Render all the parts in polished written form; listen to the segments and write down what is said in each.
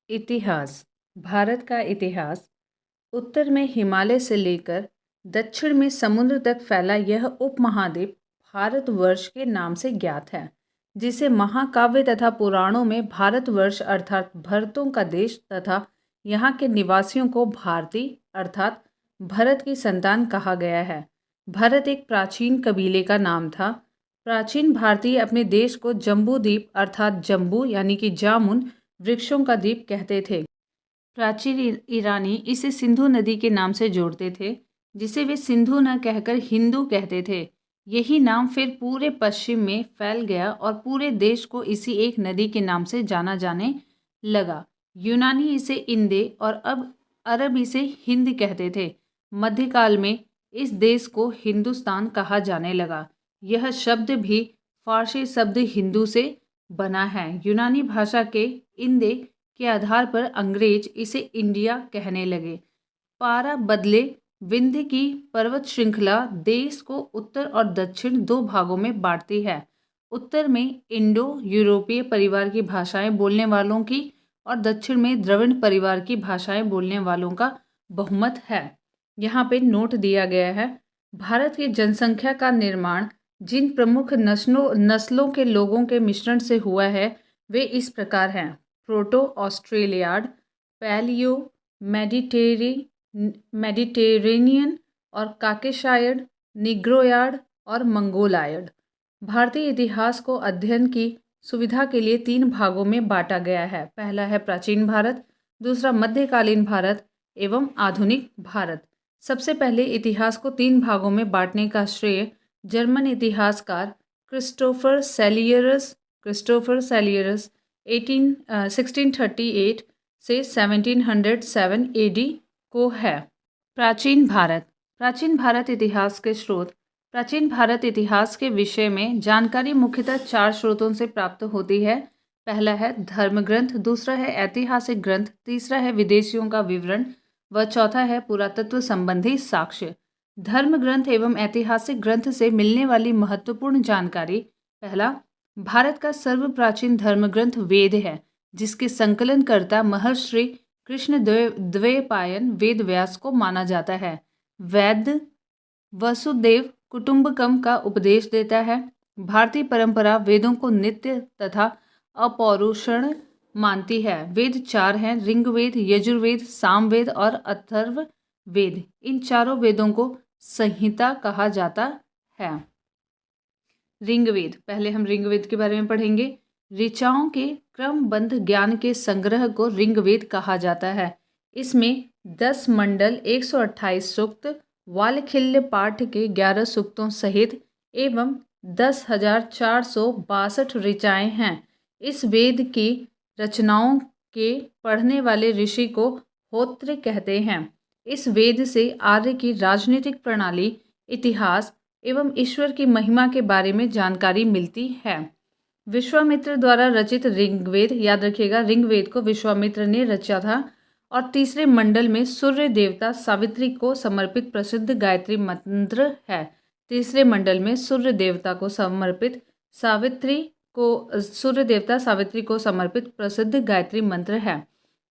इतिहास। भारत का इतिहास उत्तर में हिमालय से लेकर दक्षिण में समुद्र तक फैला यह उपमहाद्वीप भारतवर्ष के नाम से ज्ञात है, जिसे महाकाव्य तथा पुराणों में भारतवर्ष अर्थात भरतों का देश तथा यहाँ के निवासियों को भारती अर्थात भरत की संतान कहा गया है। भरत एक प्राचीन कबीले का नाम था। प्राचीन भारतीय अपने देश को जम्बू द्वीप अर्थात जम्बू यानी कि जामुन वृक्षों का द्वीप कहते थे। प्राचीन ईरानी इसे सिंधु नदी के नाम से जोड़ते थे, जिसे वे सिंधु न कहकर हिंदू कहते थे। यही नाम फिर पूरे पश्चिम में फैल गया और पूरे देश को इसी एक नदी के नाम से जाना जाने लगा। यूनानी इसे इंदे और अब अरब इसे हिंद कहते थे। मध्यकाल में इस देश को हिंदुस्तान कहा जाने लगा। यह शब्द भी फारसी शब्द हिंदू से बना है। यूनानी भाषा के इंदे के आधार पर अंग्रेज इसे इंडिया कहने लगे। पारा बदले विंध्य की पर्वत श्रृंखला देश को उत्तर और दक्षिण दो भागों में बांटती है। उत्तर में इंडो यूरोपीय परिवार की भाषाएं बोलने वालों की और दक्षिण में द्रविड़ परिवार की भाषाएं बोलने वालों का बहुमत है। यहाँ पे नोट दिया गया है। भारत की जनसंख्या का निर्माण जिन प्रमुख नस्लों के लोगों के मिश्रण से हुआ है वे इस प्रकार हैं: प्रोटो ऑस्ट्रेलियाड, पैलियो मेडिटेरेनियन और काकेशायड, निग्रोयाड और मंगोलायड। भारतीय इतिहास को अध्ययन की सुविधा के लिए 3 भागों में बांटा गया है। पहला है प्राचीन भारत, दूसरा मध्यकालीन भारत एवं आधुनिक भारत। सबसे पहले इतिहास को 3 भागों में बांटने का श्रेय जर्मन इतिहासकार क्रिस्टोफर सेलियरस 1638 से 1707 एडी को है। प्राचीन भारत इतिहास के स्रोत। प्राचीन भारत इतिहास के विषय में जानकारी मुख्यतः 4 स्रोतों से प्राप्त होती है। पहला है धर्म ग्रंथ, दूसरा है ऐतिहासिक ग्रंथ, तीसरा है विदेशियों का विवरण व चौथा है पुरातत्व संबंधी साक्ष्य। धर्म ग्रंथ एवं ऐतिहासिक ग्रंथ से मिलने वाली महत्वपूर्ण जानकारी। पहला, भारत का सर्व प्राचीन धर्म ग्रंथ वेद है, जिसके संकलनकर्ता महर्षि कृष्ण द्वैपायन वेद व्यास को माना जाता है। वेद वसुदेव कुटुंबकम का उपदेश देता है। भारतीय परंपरा वेदों को नित्य तथा अपौरुषण मानती है। वेद 4 हैं: ऋग्वेद, यजुर्वेद, सामवेद और अथर्ववेद। इन चारों वेदों को संहिता कहा जाता है। ऋग्वेद, पहले हम ऋग्वेद के बारे में पढ़ेंगे। ऋचाओं के क्रमबद्ध ज्ञान के संग्रह को ऋग्वेद कहा जाता है। इसमें 10 मंडल, 128 सूक्त, वालखिल्य पाठ के 11 सूक्तों सहित एवं 10,462 ऋचाएँ हैं। इस वेद की रचनाओं के पढ़ने वाले ऋषि को होत्र कहते हैं। इस वेद से आर्य की राजनीतिक प्रणाली, इतिहास एवं ईश्वर की महिमा के बारे में जानकारी मिलती है। विश्वामित्र द्वारा रचित ऋग्वेद, याद रखिएगा ऋग्वेद को विश्वामित्र ने रचा था, और तीसरे मंडल में सूर्य देवता सावित्री को समर्पित प्रसिद्ध गायत्री मंत्र है। तीसरे मंडल में सूर्य देवता सावित्री को समर्पित प्रसिद्ध गायत्री मंत्र है।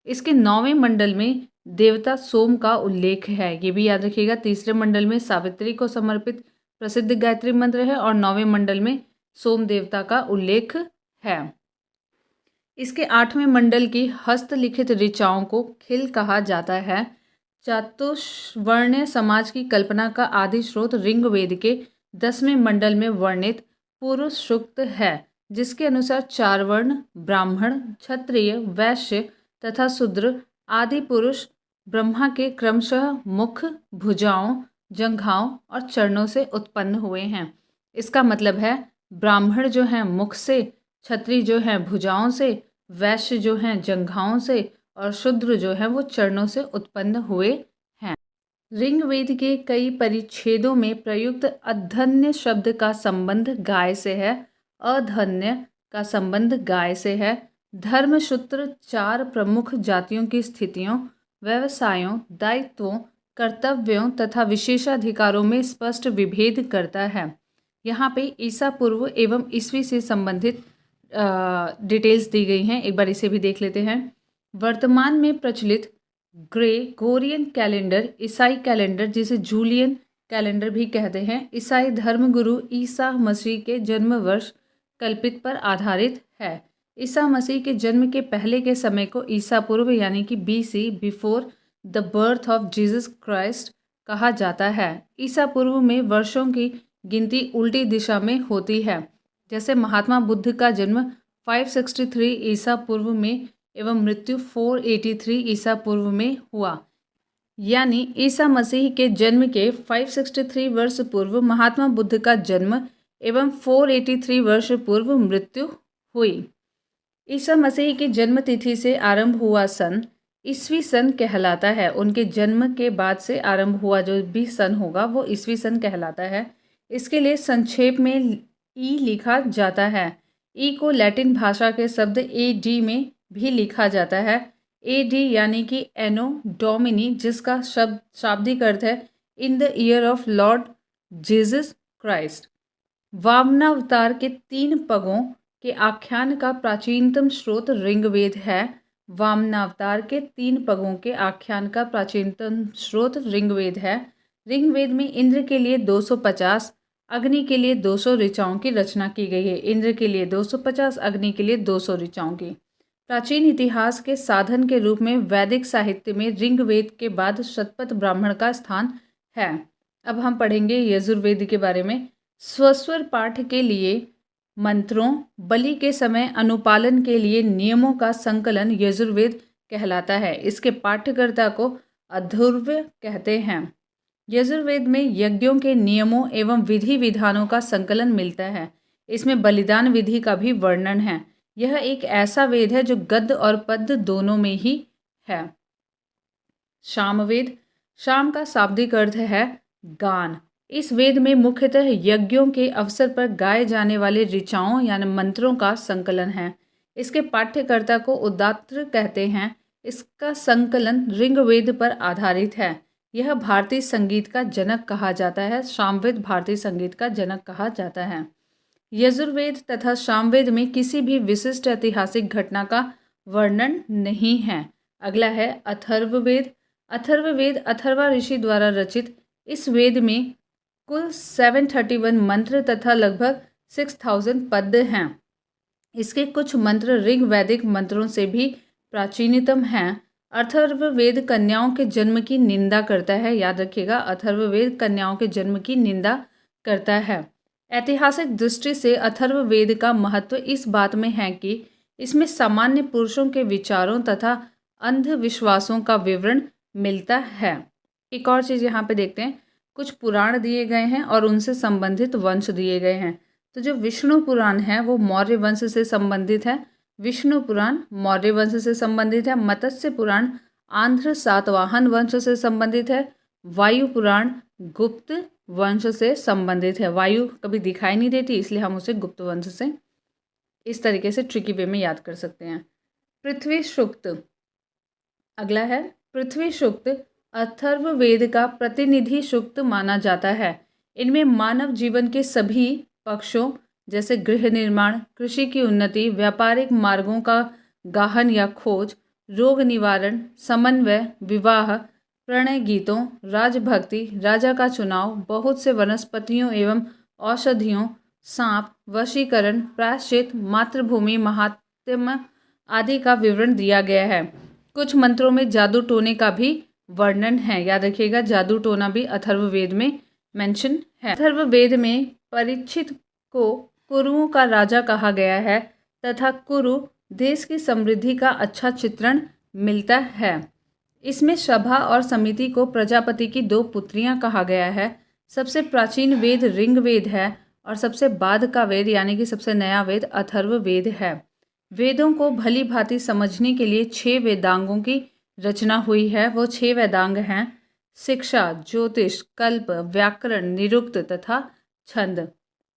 इसके 9वें मंडल में देवता सोम का उल्लेख है। ये भी याद रखिएगा, तीसरे मंडल में सावित्री को समर्पित प्रसिद्ध गायत्री मंत्र है और 9वें मंडल में सोम देवता का उल्लेख है। इसके 8वें मंडल की हस्तलिखित ऋचाओं को खिल कहा जाता है। चातुर्वर्ण्य समाज की कल्पना का आदि स्रोत ऋग्वेद के 10वें मंडल में वर्णित पुरुष सूक्त है, जिसके अनुसार 4 वर्ण ब्राह्मण, क्षत्रिय, वैश्य तथा शूद्र आदि पुरुष ब्रह्मा के क्रमशः मुख, भुजाओं, जंघाओं और चरणों से उत्पन्न हुए हैं। इसका मतलब है ब्राह्मण जो हैं मुख से, क्षत्रिय जो हैं भुजाओं से, वैश्य जो हैं जंघाओं से और शूद्र जो हैं वो चरणों से उत्पन्न हुए हैं। ऋग्वेद के कई परिच्छेदों में प्रयुक्त अधन्य शब्द का संबंध गाय से है, अधन्य का संबंध गाय से है। धर्मसूत्र 4 प्रमुख जातियों की स्थितियों, व्यवसायों, दायित्वों, कर्तव्यों तथा विशेषाधिकारों में स्पष्ट विभेद करता है। यहाँ पे ईसा पूर्व एवं ईस्वी से संबंधित डिटेल्स दी गई हैं। एक बार इसे भी देख लेते हैं। वर्तमान में प्रचलित ग्रेगोरियन कैलेंडर, ईसाई कैलेंडर जिसे जूलियन कैलेंडर भी कहते हैं, ईसाई धर्मगुरु ईसा मसीह के जन्म वर्ष कल्पित पर आधारित है। ईसा मसीह के जन्म के पहले के समय को ईसा पूर्व यानी कि BC, before the birth of Jesus Christ कहा जाता है। ईसा पूर्व में वर्षों की गिनती उल्टी दिशा में होती है। जैसे महात्मा बुद्ध का जन्म 563 ईसा पूर्व में एवं मृत्यु 483 ईसा पूर्व में हुआ। यानी ईसा मसीह के जन्म के 563 वर्ष पूर्व महात्मा बुद्ध का जन्म एवं 483 वर्ष पूर्व मृत्यु हुई। ईसा मसीह की जन्म तिथि से आरंभ हुआ सन ईसवी सन कहलाता है। उनके जन्म के बाद से आरंभ हुआ जो भी सन होगा वो ईसवी सन कहलाता है। इसके लिए संक्षेप में ई लिखा जाता है। ई को लैटिन भाषा के शब्द AD में भी लिखा जाता है। AD यानी कि एनो डोमिनी, जिसका शब्द शाब्दिक अर्थ है in the year of Lord Jesus Christ. वामनावतार के 3 पगों के आख्यान का प्राचीनतम स्रोत ऋग्वेद है। वामनावतार के 3 पगों के आख्यान का प्राचीनतम स्रोत ऋग्वेद है। ऋग्वेद में इंद्र के लिए 250, अग्नि के लिए 200 ऋचाओं की रचना की गई है। इंद्र के लिए 250, अग्नि के लिए 200 ऋचाओं की। प्राचीन इतिहास के साधन के रूप में वैदिक साहित्य में ऋग्वेद के बाद शतपथ ब्राह्मण का स्थान है। अब हम पढ़ेंगे यजुर्वेद के बारे में। स्वस्वर पाठ के लिए मंत्रों, बलि के समय अनुपालन के लिए नियमों का संकलन यजुर्वेद कहलाता है। इसके पाठ्यकर्ता को अथर्व कहते हैं। यजुर्वेद में यज्ञों के नियमों एवं विधि विधानों का संकलन मिलता है। इसमें बलिदान विधि का भी वर्णन है। यह एक ऐसा वेद है जो गद्य और पद्य दोनों में ही है। सामवेद, शाम का शाब्दिक अर्थ है गान। इस वेद में मुख्यतः यज्ञों के अवसर पर गाए जाने वाले ऋचाओं यानी मंत्रों का संकलन है। इसके पाठ्यकर्ता को उदात्त कहते हैं। इसका संकलन ऋग्वेद पर आधारित है। यह भारतीय संगीत का जनक कहा जाता है। सामवेद भारतीय संगीत का जनक कहा जाता है। यजुर्वेद तथा सामवेद में किसी भी विशिष्ट ऐतिहासिक घटना का वर्णन नहीं है। अगला है अथर्ववेद। अथर्ववेद अथर्वा ऋषि द्वारा रचित इस वेद में कुल 731 मंत्र तथा लगभग 6000 पद्य हैं। इसके कुछ मंत्र ऋग्वैदिक मंत्रों से भी प्राचीनतम हैं। अथर्ववेद कन्याओं के जन्म की निंदा करता है। याद रखिएगा, अथर्ववेद कन्याओं के जन्म की निंदा करता है। ऐतिहासिक दृष्टि से अथर्ववेद का महत्व इस बात में है कि इसमें सामान्य पुरुषों के विचारों तथा अंधविश्वासों का विवरण मिलता है। एक और चीज़ यहाँ पे देखते हैं, कुछ पुराण दिए गए हैं और उनसे संबंधित वंश दिए गए हैं। तो जो विष्णु पुराण है वो मौर्य वंश से संबंधित है। विष्णु पुराण मौर्य वंश से संबंधित है। मत्स्य पुराण आंध्र सातवाहन वंश से संबंधित है। वायु पुराण गुप्त वंश से संबंधित है। वायु कभी दिखाई नहीं देती, इसलिए हम उसे गुप्त वंश से इस तरीके से ट्रिकी वे में याद कर सकते हैं। पृथ्वी सूक्त अगला है। पृथ्वी सूक्त अथर्ववेद का प्रतिनिधि सूक्त माना जाता है। इनमें मानव जीवन के सभी पक्षों जैसे गृह निर्माण, कृषि की उन्नति, व्यापारिक मार्गों का गाहन या खोज, रोग निवारण, समन्वय, विवाह, प्रणय गीतों, राजभक्ति, राजा का चुनाव, बहुत से वनस्पतियों एवं औषधियों, सांप, वशीकरण, प्रायश्चित, मातृभूमि महात्म्य आदि का विवरण दिया गया है। कुछ मंत्रों में जादू टोने का भी वर्णन है। याद रखिएगा, जादू टोना भी अथर्ववेद में मेंशन है। अथर्ववेद में परीक्षित को कुरुओं का राजा कहा गया है तथा कुरु देश की समृद्धि का अच्छा चित्रण मिलता है। इसमें सभा और समिति को प्रजापति की 2 पुत्रियां कहा गया है। सबसे प्राचीन वेद ऋग्वेद है और सबसे बाद का वेद यानी कि सबसे नया वेद अथर्ववेद है। वेदों को भली भांति समझने के लिए 6 वेदांगों की रचना हुई है। वो 6 वेदांग हैं शिक्षा, ज्योतिष, कल्प, व्याकरण, निरुक्त तथा छंद।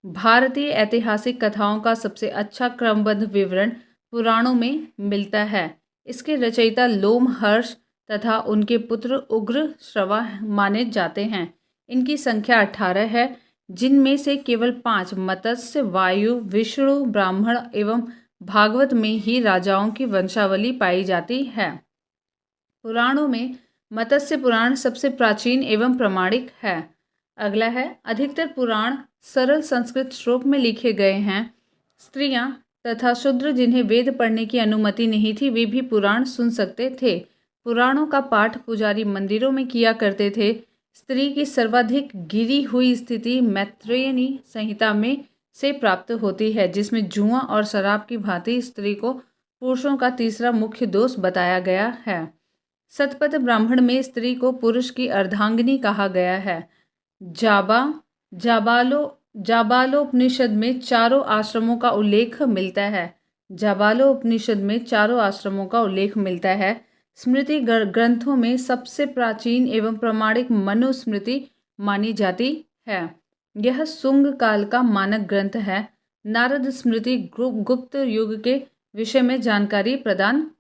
भारतीय ऐतिहासिक कथाओं का सबसे अच्छा क्रमबद्ध विवरण पुराणों में मिलता है। इसके रचयिता लोमहर्ष तथा उनके पुत्र उग्र श्रवा माने जाते हैं। इनकी संख्या 18 है, जिनमें से केवल 5 मत्स्य, वायु, विष्णु, ब्राह्मण एवं भागवत में ही राजाओं की वंशावली पाई जाती है। पुराणों में मत्स्य पुराण सबसे प्राचीन एवं प्रामाणिक है। अगला है, अधिकतर पुराण सरल संस्कृत श्लोक में लिखे गए हैं। स्त्रियां तथा शूद्र जिन्हें वेद पढ़ने की अनुमति नहीं थी, वे भी पुराण सुन सकते थे। पुराणों का पाठ पुजारी मंदिरों में किया करते थे। स्त्री की सर्वाधिक गिरी हुई स्थिति मैत्रेयनी संहिता में से प्राप्त होती है, जिसमें जुआ और शराब की भांति स्त्री को पुरुषों का तीसरा मुख्य दोष बताया गया है। शतपथ ब्राह्मण में स्त्री को पुरुष की अर्धांगिनी कहा गया है। जाबालोपनिषद में चारों आश्रमों का उल्लेख मिलता है। जाबालोपनिषद में चारों आश्रमों का उल्लेख मिलता है। स्मृति ग्रंथों में सबसे प्राचीन एवं प्रामाणिक मनुस्मृति मानी जाती है। यह शुंग काल का मानक ग्रंथ है। नारद स्मृति गुप्त युग के विषय में जानकारी प्रदान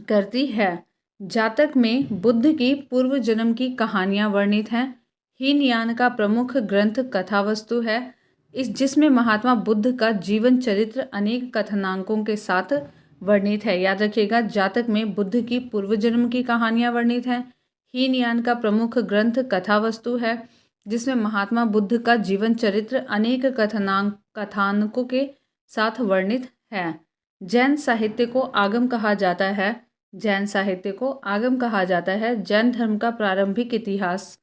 करती है। जातक में बुद्ध की पूर्व जन्म की कहानियां वर्णित हैं। हीनयान का प्रमुख ग्रंथ कथावस्तु है, जिसमें महात्मा बुद्ध का जीवन चरित्र अनेक कथनांकों के साथ वर्णित है। याद रखिएगा, जातक में बुद्ध की पूर्व जन्म की कहानियां वर्णित हैं। हीनयान का प्रमुख ग्रंथ कथावस्तु है, जिसमें महात्मा बुद्ध का जीवन चरित्र अनेक कथानकों के साथ वर्णित है। जैन साहित्य को आगम कहा जाता है। जैन साहित्य को आगम कहा जाता है। जैन धर्म का प्रारंभिक इतिहास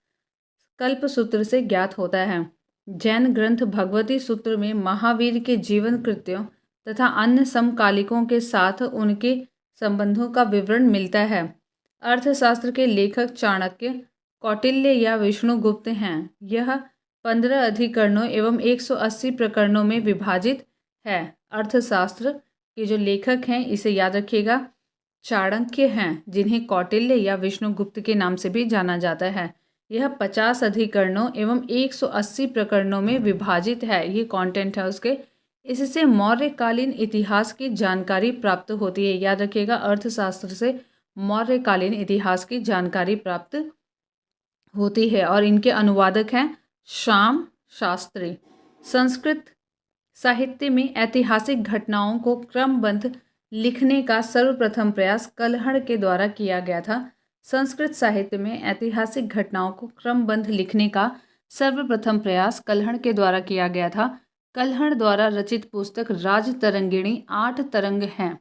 कल्पसूत्र से ज्ञात होता है। जैन ग्रंथ भगवती सूत्र में महावीर के जीवन कृत्यों तथा अन्य समकालिकों के साथ उनके संबंधों का विवरण मिलता है। अर्थशास्त्र के लेखक चाणक्य, कौटिल्य या विष्णुगुप्त हैं। यह 15 अधिकरणों एवं 180 प्रकरणों में विभाजित है। अर्थशास्त्र के जो लेखक हैं, इसे याद रखिएगा, चाणक्य हैं, जिन्हें कौटिल्य या विष्णुगुप्त के नाम से भी जाना जाता है। यह 50 अधिकरणों एवं 180 प्रकरणों में विभाजित है। ये कंटेंट है उसके। इससे मौर्यकालीन इतिहास की जानकारी प्राप्त होती है। याद रखिएगा, अर्थशास्त्र से मौर्यकालीन इतिहास की जानकारी प्राप्त होती है। और इनके अनुवादक हैं श्याम शास्त्री। संस्कृत साहित्य में ऐतिहासिक घटनाओं को क्रमबद्ध लिखने का सर्वप्रथम प्रयास कल्हड़ के द्वारा किया गया था। संस्कृत साहित्य में ऐतिहासिक घटनाओं को क्रमबद्ध लिखने का सर्वप्रथम प्रयास कल्हड़ के द्वारा किया गया था। कल्हड़ द्वारा रचित पुस्तक राजतरंगिणी 8 तरंग हैं,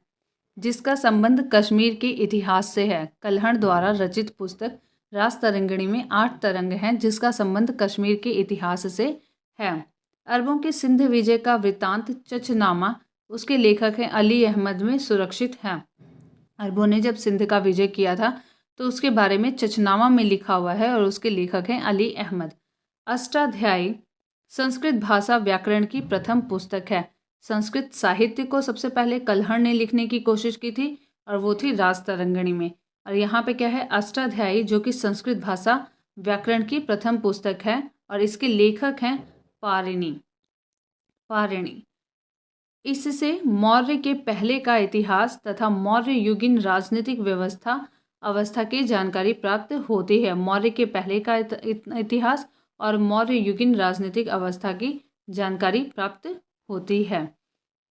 जिसका संबंध कश्मीर के इतिहास से है। कल्हड़ द्वारा रचित पुस्तक राजतरंगिणी में 8 तरंग हैं, जिसका संबंध कश्मीर के इतिहास से है। अरबों के सिंध विजय का वृत्तांत चचनामा उसके लेखक हैं अली अहमद में सुरक्षित है। अरबों ने जब सिंध का विजय किया था तो उसके बारे में चचनामा में लिखा हुआ है और उसके लेखक हैं अली अहमद। अष्टाध्यायी संस्कृत भाषा व्याकरण की प्रथम पुस्तक है। संस्कृत साहित्य को सबसे पहले कल्हड़ ने लिखने की कोशिश की थी और वो थी राजतरंगिणी में। और यहाँ पे क्या है, अष्टाध्यायी, जो कि संस्कृत भाषा व्याकरण की प्रथम पुस्तक है और इसके लेखक हैं पाणिनि। इससे मौर्य के पहले का इतिहास तथा मौर्य युगीन राजनीतिक अवस्था की जानकारी प्राप्त होती है। मौर्य के पहले का इतिहास और मौर्य युगीन राजनीतिक अवस्था की जानकारी प्राप्त होती है।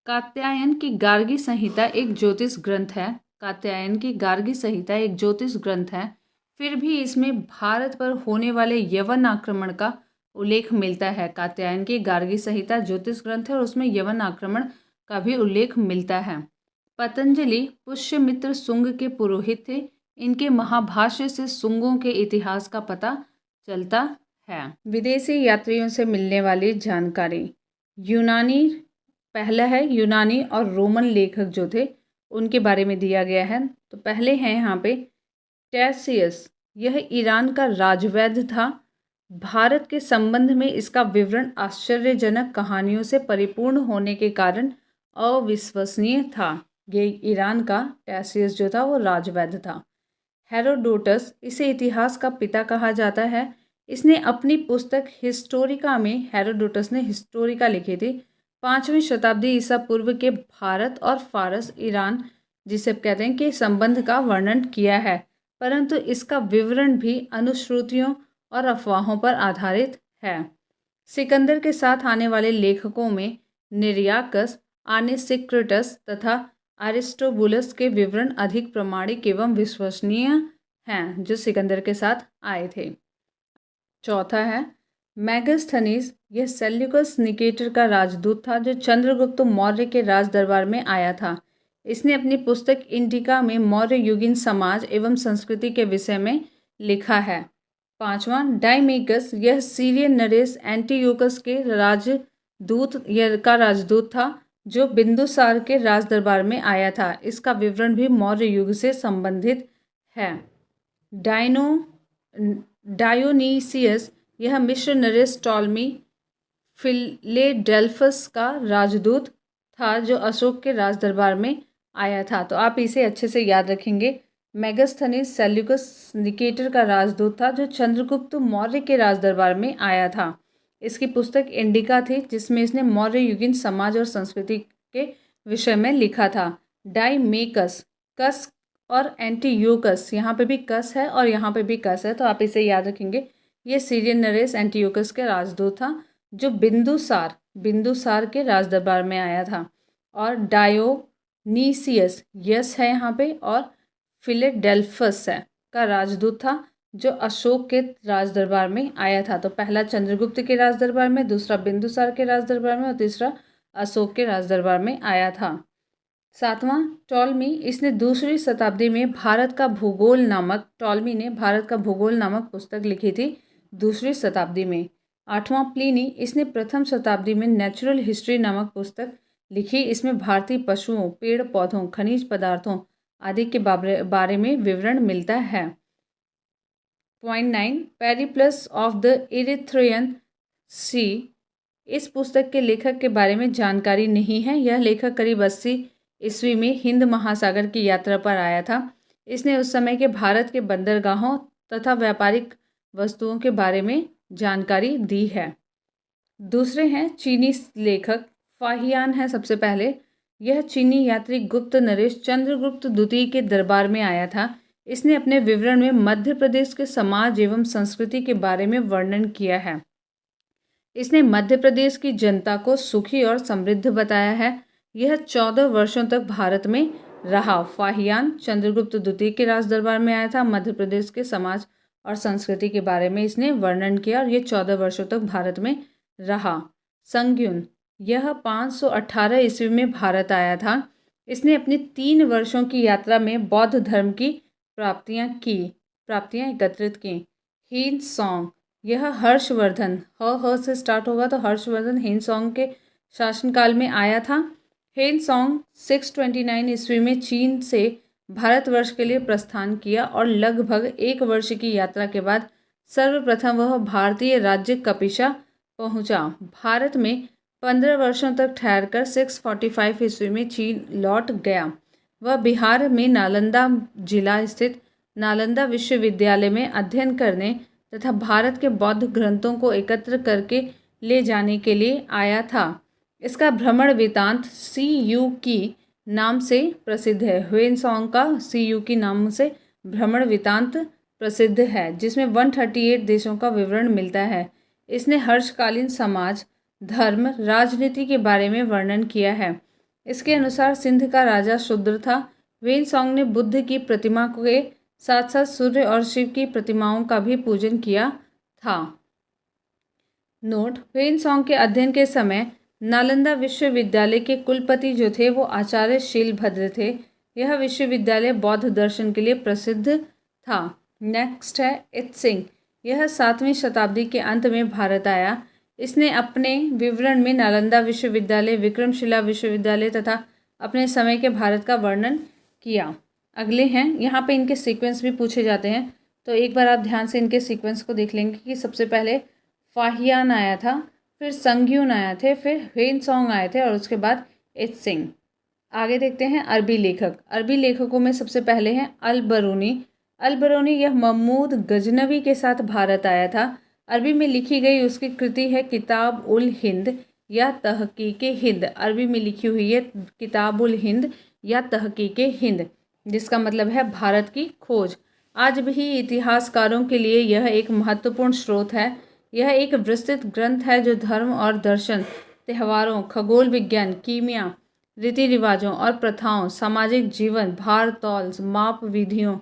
कात्यायन की गार्गी संहिता एक ज्योतिष ग्रंथ है। कात्यायन की गार्गी संहिता एक ज्योतिष ग्रंथ है। फिर भी इसमें भारत पर होने वाले यवन आक्रमण का उल्लेख मिलता है। कात्यायन की गार्गी संहिता ज्योतिष ग्रंथ है और उसमें यवन आक्रमण का भी उल्लेख मिलता है। पतंजलि पुष्यमित्र शुंग के पुरोहित थे। इनके महाभाष्य से शुंगों के इतिहास का पता चलता है। विदेशी यात्रियों से मिलने वाली जानकारी। पहला है यूनानी और रोमन लेखक जो थे उनके बारे में दिया गया है। तो पहले हैं यहाँ पे टैसियस। यह ईरान का राजवैद्य था। भारत के संबंध में इसका विवरण आश्चर्यजनक कहानियों से परिपूर्ण होने के कारण अविश्वसनीय था। ये ईरान का टैसियस जो था वो राजवैद्य था। हेरोडोटस, इसे इतिहास का पिता कहा जाता है। इसने अपनी पुस्तक हिस्टोरिका में, हेरोडोटस ने हिस्टोरिका लिखी थी, 5वीं शताब्दी ईसा पूर्व के भारत और फारस ईरान जिसे कहते हैं कि संबंध का वर्णन किया है, परंतु इसका विवरण भी अनुश्रुतियों और अफवाहों पर आधारित है। सिकंदर के साथ आने वाले लेखकों में निरियाकस आनेसिक्रिटस तथा अरिस्टोबुलस के विवरण अधिक प्रामाणिक एवं विश्वसनीय हैं, जो सिकंदर के साथ आए थे। चौथा है मैगस्थनीज। यह सेल्यूकस निकेटर का राजदूत था जो चंद्रगुप्त मौर्य के राज दरबार में आया था। इसने अपनी पुस्तक इंडिका में मौर्य युगीन समाज एवं संस्कृति के विषय में लिखा है। पांचवा डाइमेकस। यह सीरियन नरेश एंटीयोकस के राजदूत था जो बिंदुसार के राज दरबार में आया था। इसका विवरण भी मौर्य युग से संबंधित है। डायोनीसियस। यह मिस्र नरेश टॉलमी फिलेडेल्फस का राजदूत था जो अशोक के राज दरबार में आया था। तो आप इसे अच्छे से याद रखेंगे। मेगास्थनीज सेल्यूकस निकेटर का राजदूत था जो चंद्रगुप्त मौर्य के राज दरबार में आया था। इसकी पुस्तक इंडिका थी जिसमें इसने मौर्य युगीन समाज और संस्कृति के विषय में लिखा था। डाइमेकस। कस और एंटीयोकस, यहाँ पे भी कस है और यहाँ पे भी कस है, तो आप इसे याद रखेंगे। ये सीरियन नरेश एंटीयोकस के राजदूत था जो बिंदुसार के राज दरबार में आया था। और डायोनीसियस यस है यहाँ पे, और फिलेडेल्फस है का राजदूत था जो अशोक के राज दरबार में आया था। तो पहला चंद्रगुप्त के राज दरबार में, दूसरा बिंदुसार के राज दरबार में और तीसरा अशोक के राज दरबार में आया था। सातवां टॉलमी। इसने दूसरी शताब्दी में टॉलमी ने भारत का भूगोल नामक पुस्तक लिखी थी दूसरी शताब्दी में। आठवां प्लिनी। इसने प्रथम शताब्दी में नेचुरल हिस्ट्री नामक पुस्तक लिखी। इसमें भारतीय पशुओं, पेड़ पौधों, खनिज पदार्थों आदि के बारे में विवरण मिलता है। Point 9 Periplus of the Erythraean Sea. इस पुस्तक के लेखक के बारे में जानकारी नहीं है। यह लेखक करीब 80 ईस्वी में हिंद महासागर की यात्रा पर आया था। इसने उस समय के भारत के बंदरगाहों तथा व्यापारिक वस्तुओं के बारे में जानकारी दी है। दूसरे हैं चीनी लेखक फाहियान है सबसे पहले। यह चीनी यात्री गुप्त नरेश चंद्रगुप्त द्वितीय के दरबार में आया था। इसने अपने विवरण में मध्य प्रदेश के समाज एवं संस्कृति के बारे में वर्णन किया है। इसने मध्य प्रदेश की जनता को सुखी और समृद्ध बताया है। यह 14 वर्षों तक भारत में रहा। फाहियान चंद्रगुप्त द्वितीय के राज दरबार में आया था। मध्य प्रदेश के समाज और संस्कृति के बारे में इसने वर्णन किया और ये 14 वर्षों तक भारत में रहा। संग्युन। यह 518 ईस्वी में भारत आया था। इसने अपनी 3 वर्षों की यात्रा में बौद्ध धर्म की प्राप्तियां एकत्रित की। हीन सॉन्ग। यह हर्षवर्धन ह से स्टार्ट होगा तो हर्षवर्धन हेनसोंग के शासनकाल में आया था। हेनसोंग 629 ईस्वी में चीन से भारतवर्ष के लिए प्रस्थान किया और लगभग 1 वर्ष की यात्रा के बाद सर्वप्रथम वह भारतीय राज्य कपिशा पहुंचा। भारत में 15 वर्षों तक ठहरकर 645 ईस्वी में चीन लौट गया। वह बिहार में नालंदा जिला स्थित नालंदा विश्वविद्यालय में अध्ययन करने तथा भारत के बौद्ध ग्रंथों को एकत्र करके ले जाने के लिए आया था। इसका भ्रमण वृत्तांत CU नाम से प्रसिद्ध है। ह्वेनसोंग का CU नाम से भ्रमण वृत्तांत प्रसिद्ध है जिसमें 138 देशों का विवरण मिलता है। इसने हर्षकालीन समाज, धर्म, राजनीति के बारे में वर्णन किया है। इसके अनुसार सिंध का राजा शूद्र था। ह्वेनसोंग ने बुद्ध की प्रतिमा के साथ साथ सूर्य और शिव की प्रतिमाओं का भी पूजन किया था। नोट: ह्वेनसोंग के अध्ययन के समय नालंदा विश्वविद्यालय के कुलपति जो थे वो आचार्य शीलभद्र थे। यह विश्वविद्यालय बौद्ध दर्शन के लिए प्रसिद्ध था। नेक्स्ट है इत्सिंग। यह 7वीं शताब्दी के अंत में भारत आया। इसने अपने विवरण में नालंदा विश्वविद्यालय, विक्रमशिला विश्वविद्यालय तथा अपने समय के भारत का वर्णन किया। अगले हैं, यहाँ पे इनके सीक्वेंस भी पूछे जाते हैं, तो एक बार आप ध्यान से इनके सीक्वेंस को देख लेंगे कि सबसे पहले फाहियान आया था, फिर संग्यून आए थे, फिर ह्वेनसोंग आए थे और उसके बाद इत्सिंग। आगे देखते हैं अरबी लेखक। अरबी लेखकों में सबसे पहले हैं अल-बरूनी। यह महमूद गजनवी के साथ भारत आया था। अरबी में लिखी गई उसकी कृति है किताब उल हिंद या तहकीक हिंद। अरबी में लिखी हुई है किताब उल हिंद या तहकीक हिंद, जिसका मतलब है भारत की खोज। आज भी इतिहासकारों के लिए यह एक महत्वपूर्ण स्रोत है। यह एक विस्तृत ग्रंथ है जो धर्म और दर्शन, त्योहारों, खगोल विज्ञान, कीमिया रीति रिवाजों और प्रथाओं, सामाजिक जीवन, भार तौल, माप विधियों,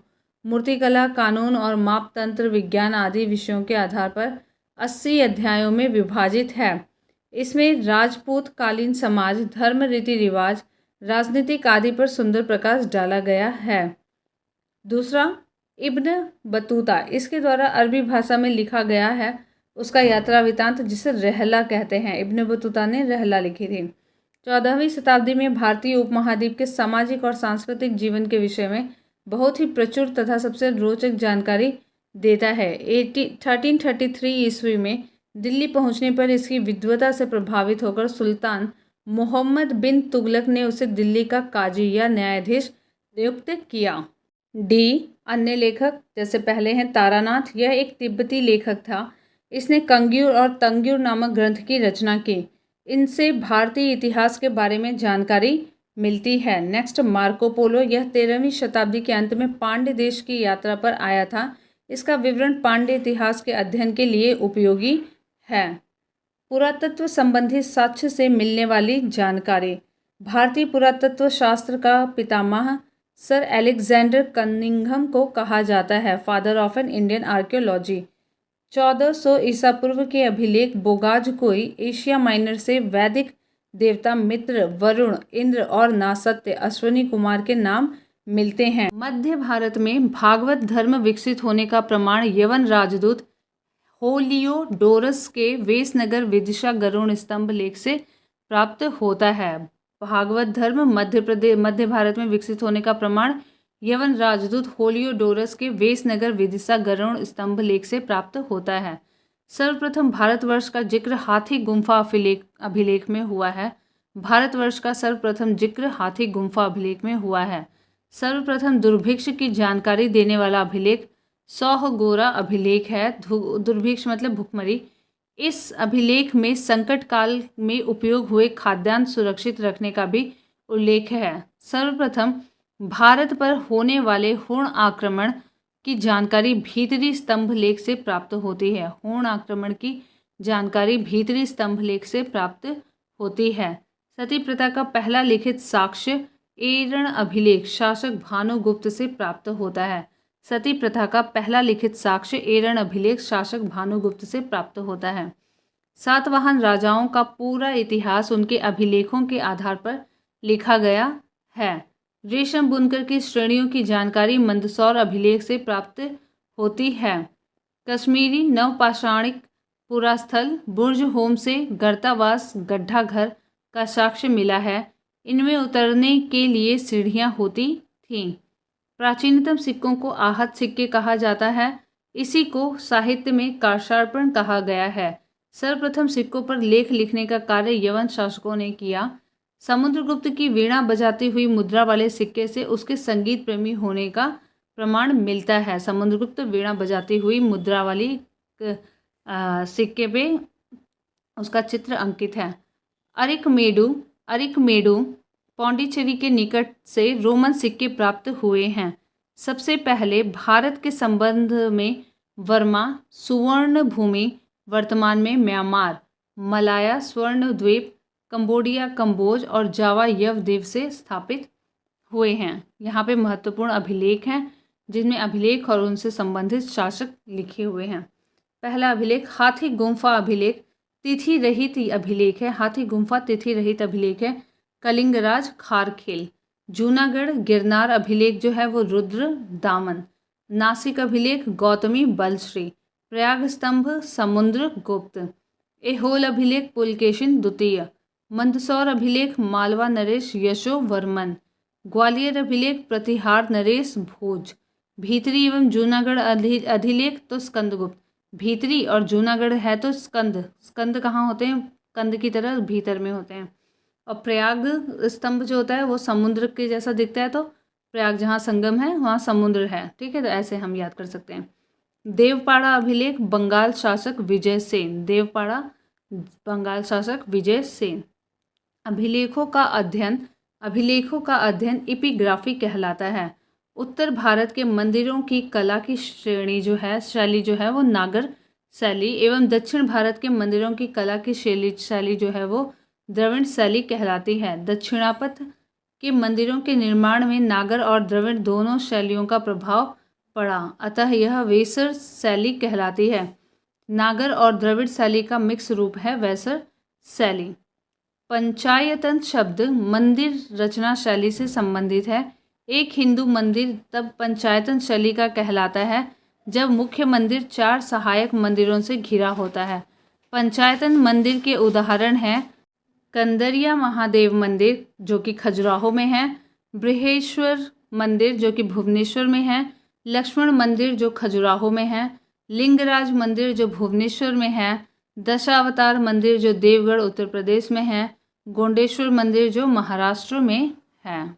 मूर्तिकला, कानून और मापतंत्र विज्ञान आदि विषयों के आधार पर 80 अध्यायों में विभाजित है। इसमें राजपूत कालीन समाज, धर्म, रीति रिवाज, राजनीतिक आदि पर सुंदर प्रकाश डाला गया है। दूसरा, इब्न बतूता, इसके द्वारा अरबी भाषा में लिखा गया है उसका यात्रा वृतांत, जिसे रहला कहते हैं। इब्न बतूता ने रहला लिखी थी। 14वीं शताब्दी में भारतीय उपमहाद्वीप के सामाजिक और सांस्कृतिक जीवन के विषय में बहुत ही प्रचुर तथा सबसे रोचक जानकारी देता है। 1333 ईस्वी में दिल्ली पहुंचने पर इसकी विद्वता से प्रभावित होकर सुल्तान मोहम्मद बिन तुगलक ने उसे दिल्ली का काजी या न्यायाधीश नियुक्त किया। अन्य लेखक, जैसे पहले हैं तारानाथ, यह एक तिब्बती लेखक था। इसने कंग्यूर और तंग्यूर नामक ग्रंथ की रचना की। इनसे भारतीय इतिहास के बारे में जानकारी मिलती है। नेक्स्ट, मार्को पोलो, यह 13वीं शताब्दी के अंत में पांड्य देश की यात्रा पर आया था। इसका विवरण पांड्य इतिहास के अध्ययन के लिए उपयोगी है। पुरातत्व संबंधी साक्ष्य से मिलने वाली जानकारी। भारतीय पुरातत्व शास्त्र का पितामह सर अलेक्जेंडर कनिंघम को कहा जाता है, father of an Indian archaeology. 1400 ईसा पूर्व के अभिलेख बोगाजकोई एशिया माइनर से वैदिक देवता मित्र, वरुण, इंद्र और नासत्य अश्वनी कुमार के नाम मिलते हैं। मध्य भारत में भागवत धर्म विकसित होने का प्रमाण यवन राजदूत होलियोडोरस के वेसनगर विदिशा गरुड़ स्तंभ लेख से प्राप्त होता है। भागवत धर्म मध्य भारत में विकसित होने का प्रमाण यवन राजदूत होलियोडोरस के वेसनगर विदिशा गरुड़ स्तंभ लेख से प्राप्त होता है। सर्वप्रथम भारतवर्ष का जिक्र हाथी गुम्फा अभिलेख में हुआ है। भारतवर्ष का सर्वप्रथम जिक्र हाथी गुम्फा अभिलेख में हुआ है। सर्वप्रथम दुर्भिक्ष की जानकारी देने वाला अभिलेख सौहगोरा अभिलेख है। दुर्भिक्ष मतलब भुखमरी। इस अभिलेख में संकट काल में उपयोग हुए खाद्यान्न सुरक्षित रखने का भी उल्लेख है। सर्वप्रथम भारत पर होने वाले हुण आक्रमण की जानकारी भीतरी स्तंभ लेख से प्राप्त होती है। हुण आक्रमण की जानकारी भीतरी स्तंभ लेख से प्राप्त होती है। सती प्रथा का पहला लिखित साक्ष्य एरण अभिलेख शासक भानुगुप्त से प्राप्त होता है। सती प्रथा का पहला लिखित साक्ष्य एरण अभिलेख शासक भानुगुप्त से प्राप्त होता है। सातवाहन राजाओं का पूरा इतिहास उनके अभिलेखों के आधार पर लिखा गया है। रेशम बुनकर की श्रेणियों की जानकारी मंदसौर अभिलेख से प्राप्त होती है। कश्मीरी नवपाषाणिक पुरास्थल बुर्ज होम से गर्तावास गड्ढा घर का साक्ष्य मिला है। इनमें उतरने के लिए सीढ़ियां होती थीं। प्राचीनतम सिक्कों को आहत सिक्के कहा जाता है। इसी को साहित्य में कार्षार्पण कहा गया है। सर्वप्रथम सिक्कों पर लेख लिखने का कार्य यवन शासकों ने किया। समुद्रगुप्त की वीणा बजाती हुई मुद्रा वाले सिक्के से उसके संगीत प्रेमी होने का प्रमाण मिलता है। समुद्रगुप्त वीणा बजाती हुई मुद्रा वाली सिक्के पे उसका चित्र अंकित है। अरिकमेडु पौंडीचेरी के निकट से रोमन सिक्के प्राप्त हुए हैं। सबसे पहले भारत के संबंध में वर्मा सुवर्ण भूमि, वर्तमान में म्यांमार, मलाया स्वर्ण द्वीप, कंबोडिया, कंबोज और जावा यवद्वीप से स्थापित हुए हैं। यहाँ पे महत्वपूर्ण अभिलेख हैं जिनमें अभिलेख और उनसे संबंधित शासक लिखे हुए हैं। पहला अभिलेख हाथी गुम्फा अभिलेख तिथि रहित अभिलेख है। हाथी गुम्फा तिथि रहित अभिलेख है। कलिंगराज खारखेल। जूनागढ़ गिरनार अभिलेख जो है वो रुद्र दामन। नासिक अभिलेख गौतमी बलश्री। प्रयाग स्तंभ समुद्र गुप्त। एहोल अभिलेख पुलकेशिन द्वितीय। मंदसौर अभिलेख मालवा नरेश यशो वर्मन। ग्वालियर अभिलेख प्रतिहार नरेश भोज। भीतरी एवं जूनागढ़ अधिलेख तो स्कंदगुप्त। भीतरी और जूनागढ़ है तो स्कंद कहाँ होते हैं? कंद की तरह भीतर में होते हैं। और प्रयाग स्तंभ जो होता है वो समुद्र के जैसा दिखता है, तो प्रयाग जहाँ संगम है वहाँ समुद्र है। ठीक है, तो ऐसे हम याद कर सकते हैं। देवपाड़ा अभिलेख बंगाल शासक विजय सेन। देवपाड़ा बंगाल शासक विजय सेन। अभिलेखों का अध्ययन एपिग्राफी कहलाता है। उत्तर भारत के मंदिरों की कला की शैली जो है वो नागर शैली एवं दक्षिण भारत के मंदिरों की कला की शैली जो है वो द्रविड़ शैली कहलाती है। दक्षिणापथ के मंदिरों के निर्माण में नागर और द्रविड़ दोनों शैलियों का प्रभाव पड़ा, अतः यह वेसर शैली कहलाती है। नागर और द्रविड़ शैली का मिक्स रूप है वेसर शैली। पंचायतन शब्द मंदिर रचना शैली से संबंधित है। एक हिंदू मंदिर तब पंचायतन शैली का कहलाता है जब मुख्य मंदिर 4 सहायक मंदिरों से घिरा होता है। पंचायतन मंदिर के उदाहरण हैं कंदरिया महादेव मंदिर जो कि खजुराहो में है, बृहेश्वर मंदिर जो कि भुवनेश्वर में है, लक्ष्मण मंदिर जो खजुराहो में है, लिंगराज मंदिर जो भुवनेश्वर में है, दशावतार मंदिर जो देवगढ़ उत्तर प्रदेश में है, गोंडेश्वर मंदिर जो महाराष्ट्र में है।